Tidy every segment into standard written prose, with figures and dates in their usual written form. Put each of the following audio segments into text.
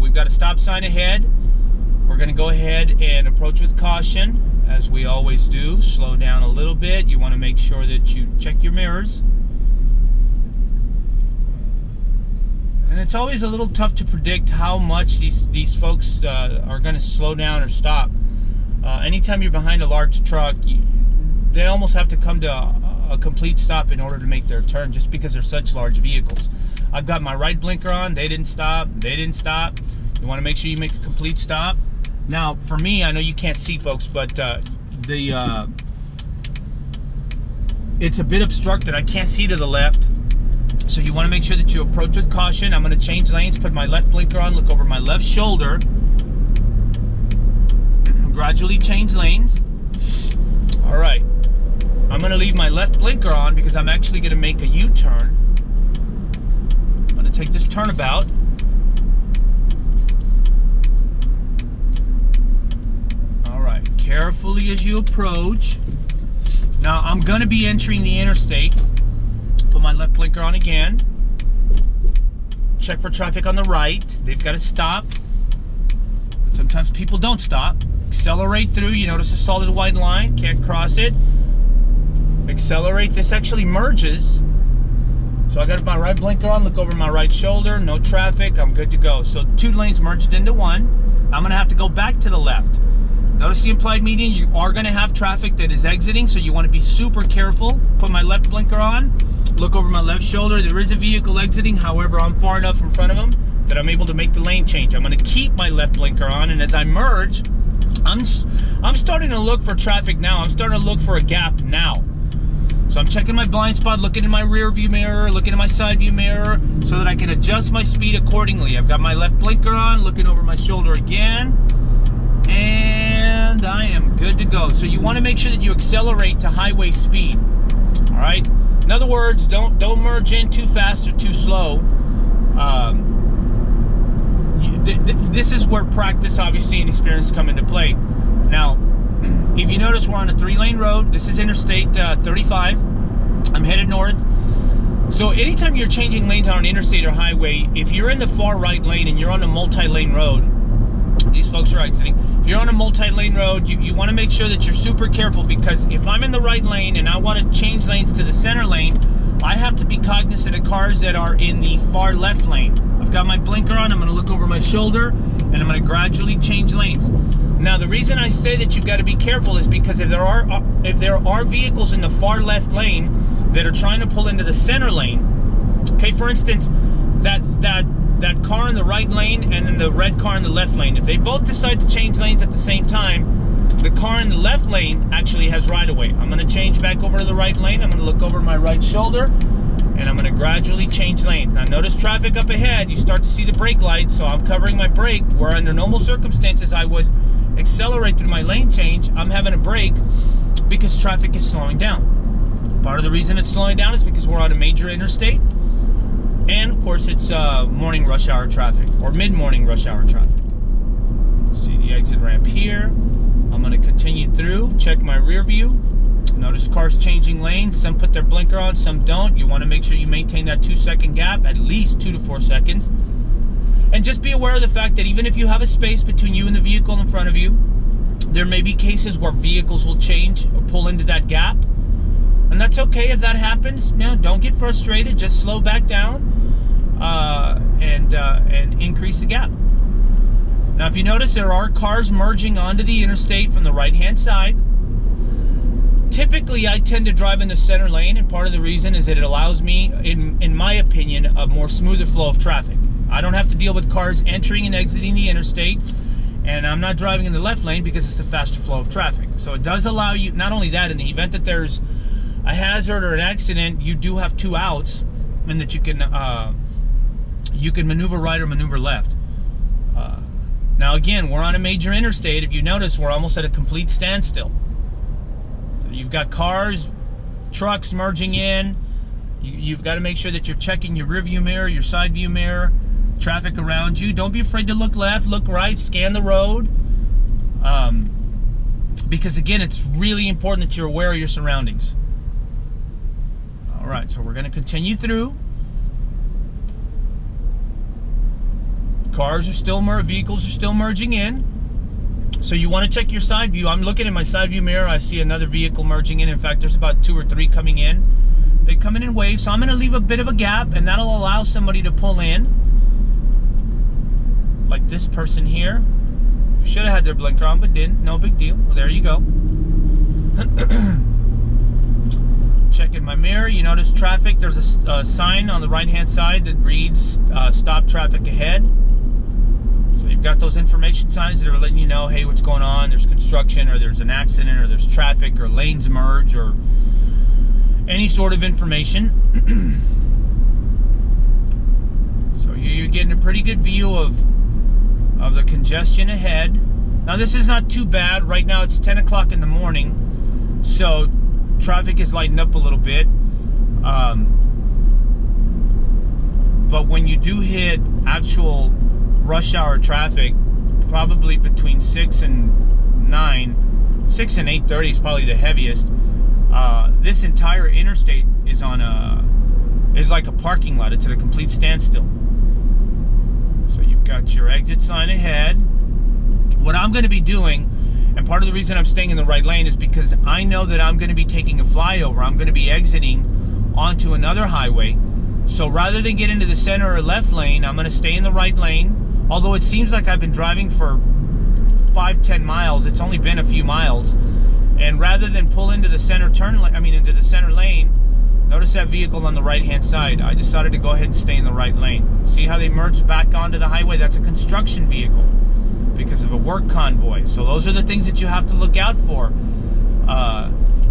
we've got a stop sign ahead. We're going to go ahead and approach with caution, as we always do. Slow down a little bit. You want to make sure that you check your mirrors. And it's always a little tough to predict how much these folks are going to slow down or stop. Anytime you're behind a large truck, they almost have to come to a complete stop in order to make their turn, just because they're such large vehicles. I've got my right blinker on. They didn't stop. They didn't stop. You want to make sure you make a complete stop. Now, for me, I know you can't see, folks, but it's a bit obstructed. I can't see to the left. So you want to make sure that you approach with caution. I'm going to change lanes, put my left blinker on, look over my left shoulder. Gradually change lanes. All right. I'm going to leave my left blinker on because I'm actually going to make a U-turn. I'm going to take this turnabout. All right. Carefully as you approach. Now, I'm going to be entering the interstate. Put my left blinker on again. Check for traffic on the right. They've got to stop. But sometimes people don't stop. Accelerate through. You notice a solid white line. Can't cross it. Accelerate. This actually merges. So I got my right blinker on. Look over my right shoulder. No traffic. I'm good to go. So 2 lanes merged into 1. I'm going to have to go back to the left. Notice the implied median. You are going to have traffic that is exiting, so you want to be super careful. Put my left blinker on. Look over my left shoulder. There is a vehicle exiting. However, I'm far enough in front of them that I'm able to make the lane change. I'm going to keep my left blinker on, and as I merge, I'm starting to look for traffic now. I'm starting to look for a gap now. So I'm checking my blind spot, looking in my rear view mirror, looking in my side view mirror, so that I can adjust my speed accordingly. I've got my left blinker on, looking over my shoulder again, and I am good to go. So you want to make sure that you accelerate to highway speed. All right. In other words, don't merge in too fast or too slow. This is where practice, obviously, and experience come into play. Now, if you notice, we're on a 3-lane road. This is Interstate 35. I'm headed north. So anytime you're changing lanes on an interstate or highway, if you're in the far right lane and you're on a multi-lane road, these folks are exiting. If you're on a multi-lane road, you want to make sure that you're super careful, because if I'm in the right lane and I want to change lanes to the center lane, I have to be cognizant of cars that are in the far left lane. I've got my blinker on. I'm going to look over my shoulder, and I'm going to gradually change lanes. Now, the reason I say that you've got to be careful is because if there are vehicles in the far left lane that are trying to pull into the center lane, okay, for instance, that car in the right lane and then the red car in the left lane, if they both decide to change lanes at the same time, the car in the left lane actually has right of way. I'm going to change back over to the right lane. I'm going to look over my right shoulder, and I'm going to gradually change lanes. Now, notice traffic up ahead. You start to see the brake lights, so I'm covering my brake, where under normal circumstances I would accelerate through my lane change. I'm having a brake because traffic is slowing down. Part of the reason it's slowing down is because we're on a major interstate. And, of course, it's morning rush hour traffic, or mid-morning rush hour traffic. See the exit ramp here. I'm going to continue through, check my rear view. Notice cars changing lanes. Some put their blinker on, some don't. You want to make sure you maintain that 2-second gap, at least 2 to 4 seconds. And just be aware of the fact that even if you have a space between you and the vehicle in front of you, there may be cases where vehicles will change or pull into that gap. And that's okay if that happens. No, don't get frustrated. Just slow back down and increase the gap. Now, if you notice, there are cars merging onto the interstate from the right-hand side. Typically, I tend to drive in the center lane, and part of the reason is that it allows me, in my opinion, a more smoother flow of traffic. I don't have to deal with cars entering and exiting the interstate, and I'm not driving in the left lane because it's the faster flow of traffic. So it does allow you, not only that, in the event that there's a hazard or an accident, you do have 2 outs, and that you can maneuver right or maneuver left. Now again, we're on a major interstate. If you notice, we're almost at a complete standstill. So you've got cars, trucks merging in. You've got to make sure that you're checking your rear view mirror, your side view mirror, traffic around you. Don't be afraid to look left, look right, scan the road. Because again, it's really important that you're aware of your surroundings. All right, so we're going to continue through. Vehicles are still merging in. So you want to check your side view. I'm looking in my side view mirror. I see another vehicle merging in. In fact, there's about 2 or 3 coming in. They come in waves, so I'm going to leave a bit of a gap, and that'll allow somebody to pull in. Like this person here. Who should have had their blinker on, but didn't. No big deal. Well, there you go. Checking my mirror. You notice traffic. There's a sign on the right-hand side that reads stop traffic ahead. So you've got those information signs that are letting you know, hey, what's going on? There's construction, or there's an accident, or there's traffic, or lanes merge, or any sort of information. So you're getting a pretty good view of the congestion ahead. Now this is not too bad. Right now it's 10 o'clock in the morning, so traffic is lighting up a little bit. But when you do hit actual rush hour traffic, probably between 6 and 8:30 is probably the heaviest. This entire interstate is like a parking lot. It's at a complete standstill. So you've got your exit sign ahead. What I'm going to be doing, and part of the reason I'm staying in the right lane, is because I know that I'm going to be taking a flyover. I'm going to be exiting onto another highway. So rather than get into the center or left lane, I'm going to stay in the right lane. Although it seems like I've been driving for 5-10 miles, it's only been a few miles. And rather than pull into the center into the center lane, notice that vehicle on the right-hand side. I decided to go ahead and stay in the right lane. See how they merged back onto the highway? That's a construction vehicle because of a work convoy. So those are the things that you have to look out for.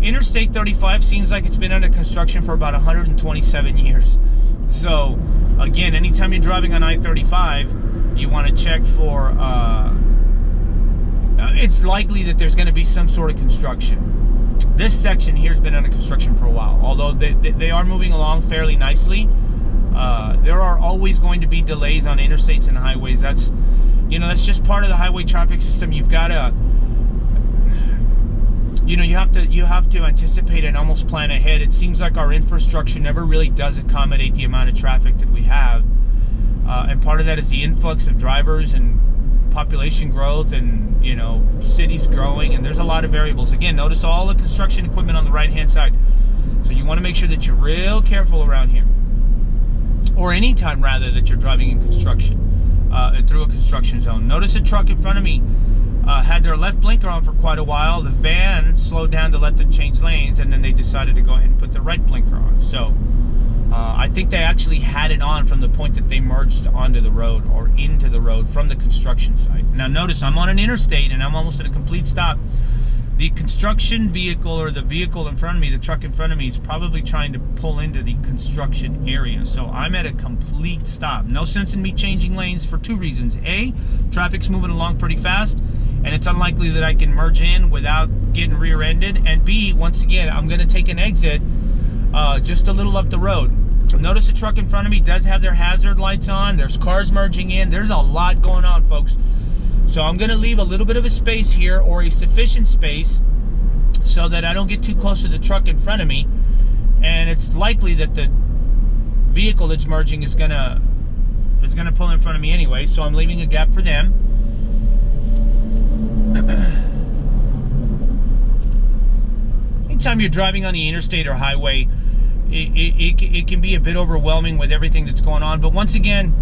Interstate 35 seems like it's been under construction for about 127 years. So again, anytime you're driving on I-35, you want to check for it's likely that there's going to be some sort of construction. This section here has been under construction for a while, although they are moving along fairly nicely. There are always going to be delays on interstates and highways. That's just part of the highway traffic system. You've got to you have to anticipate and almost plan ahead. It seems like our infrastructure never really does accommodate the amount of traffic that we have. And part of that is the influx of drivers and population growth and, cities growing. And there's a lot of variables. Again, notice all the construction equipment on the right-hand side. So you want to make sure that you're real careful around here. Or any time, rather, that you're driving in construction, through a construction zone. Notice a truck in front of me had their left blinker on for quite a while. The van slowed down to let them change lanes, and then they decided to go ahead and put the right blinker on. So I think they actually had it on from the point that they merged onto the road or into the road from the construction site. Now notice I'm on an interstate and I'm almost at a complete stop. The construction vehicle, or the vehicle in front of me, the truck in front of me, is probably trying to pull into the construction area. So I'm at a complete stop. No sense in me changing lanes for 2 reasons. A, traffic's moving along pretty fast, and it's unlikely that I can merge in without getting rear-ended. And B, once again, I'm going to take an exit just a little up the road. Notice the truck in front of me does have their hazard lights on. There's cars merging in. There's a lot going on, folks. So I'm going to leave a little bit of a space here, or a sufficient space, so that I don't get too close to the truck in front of me. And it's likely that the vehicle that's merging is gonna pull in front of me anyway. So I'm leaving a gap for them. Anytime you're driving on the interstate or highway, it can be a bit overwhelming with everything that's going on. But once again,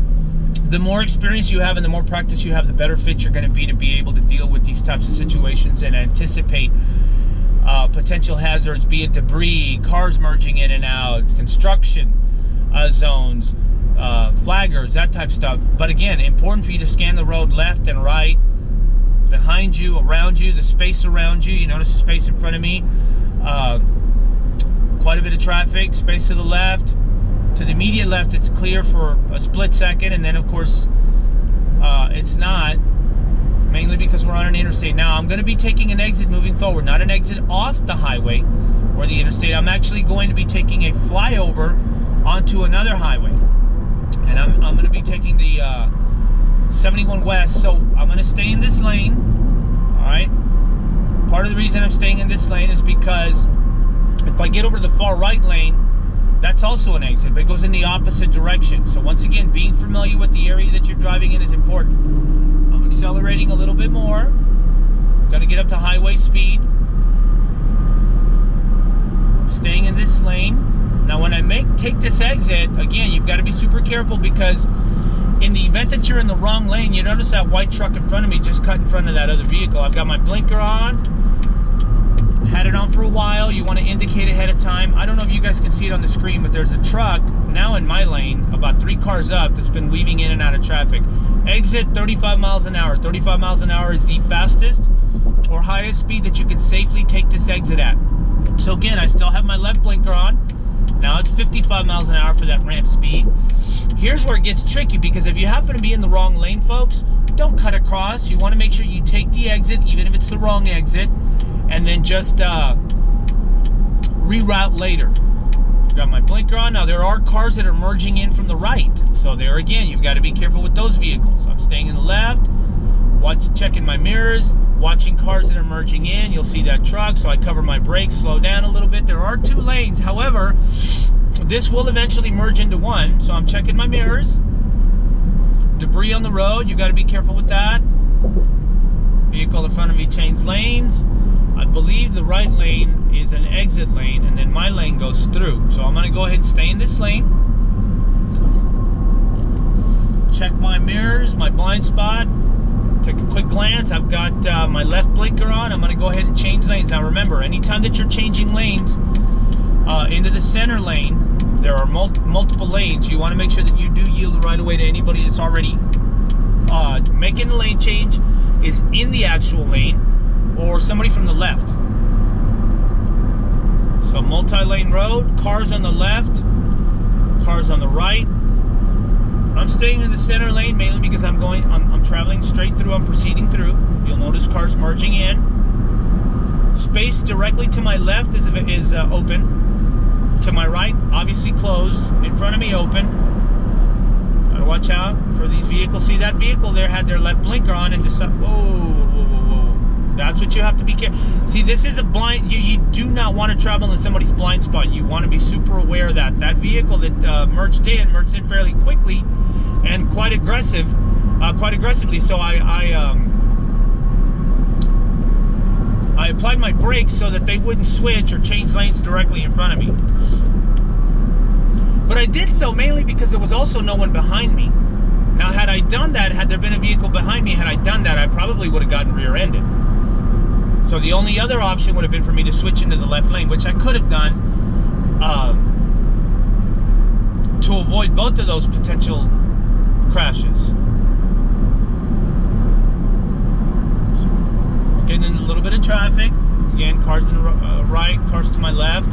the more experience you have and the more practice you have, the better fit you're going to be able to deal with these types of situations and anticipate potential hazards, be it debris, cars merging in and out, construction zones, flaggers, that type of stuff. But again, important for you to scan the road left and right, behind you, around you, the space around you. You notice the space in front of me. Quite a bit of traffic. Space to the left. To the immediate left, it's clear for a split second, and then of course it's not, mainly because we're on an interstate. Now I'm going to be taking an exit moving forward, not an exit off the highway or the interstate. I'm actually going to be taking a flyover onto another highway, and I'm going to be taking the 71 West. So I'm going to stay in this lane. All right. Part of the reason I'm staying in this lane is because if I get over to the far right lane, That's also an exit, but it goes in the opposite direction. So once again, being familiar with the area that you're driving in is important. I'm accelerating a little bit more. Gonna get up to highway speed. Staying in this lane. Now when I take this exit, again, you've got to be super careful, because in the event that you're in the wrong lane, you notice that white truck in front of me just cut in front of that other vehicle. I've got my blinker on. Had it on for a while. You want to indicate ahead of time. I don't know if you guys can see it on the screen, but there's a truck now in my lane, about 3 cars up, that's been weaving in and out of traffic. Exit 35 miles an hour. 35 miles an hour is the fastest or highest speed that you can safely take this exit at. So again, I still have my left blinker on. Now it's 55 miles an hour for that ramp speed. Here's where it gets tricky, because if you happen to be in the wrong lane, folks, don't cut across. You want to make sure you take the exit, even if it's the wrong exit, and then just reroute later. Got my blinker on. Now there are cars that are merging in from the right, so there again, you've got to be careful with those vehicles. I'm staying in the left, checking my mirrors, watching cars that are merging in. You'll see that truck, so I cover my brakes, slow down a little bit. There are 2 lanes, however, this will eventually merge into one, so I'm checking my mirrors. Debris on the road, you got to be careful with that. Vehicle in front of me changed lanes. I believe the right lane is an exit lane, and then my lane goes through. So I'm going to go ahead and stay in this lane. Check my mirrors, my blind spot. Take a quick glance. I've got my left blinker on. I'm going to go ahead and change lanes. Now remember, anytime that you're changing lanes into the center lane, if there are multiple lanes, you want to make sure that you do yield the right of way to anybody that's already making the lane change, is in the actual lane, or somebody from the left. So multi-lane road, cars on the left, cars on the right. I'm staying in the center lane mainly because I'm traveling straight through, I'm proceeding through. You'll notice cars merging in. Space directly to my left is open. To my right, obviously closed. In front of me, open. Gotta watch out for these vehicles. See, that vehicle there had their left blinker on and decided, whoa. That's what you have to be careful. See, this is a blind, you do not want to travel in somebody's blind spot. You want to be super aware of that. That vehicle that merged in fairly quickly and quite aggressively. So I applied my brakes so that they wouldn't switch or change lanes directly in front of me. But I did so mainly because there was also no one behind me. Now, had I done that, had there been a vehicle behind me, I probably would have gotten rear-ended. So the only other option would have been for me to switch into the left lane, which I could have done to avoid both of those potential crashes. Getting in a little bit of traffic. Again, cars in the right, cars to my left.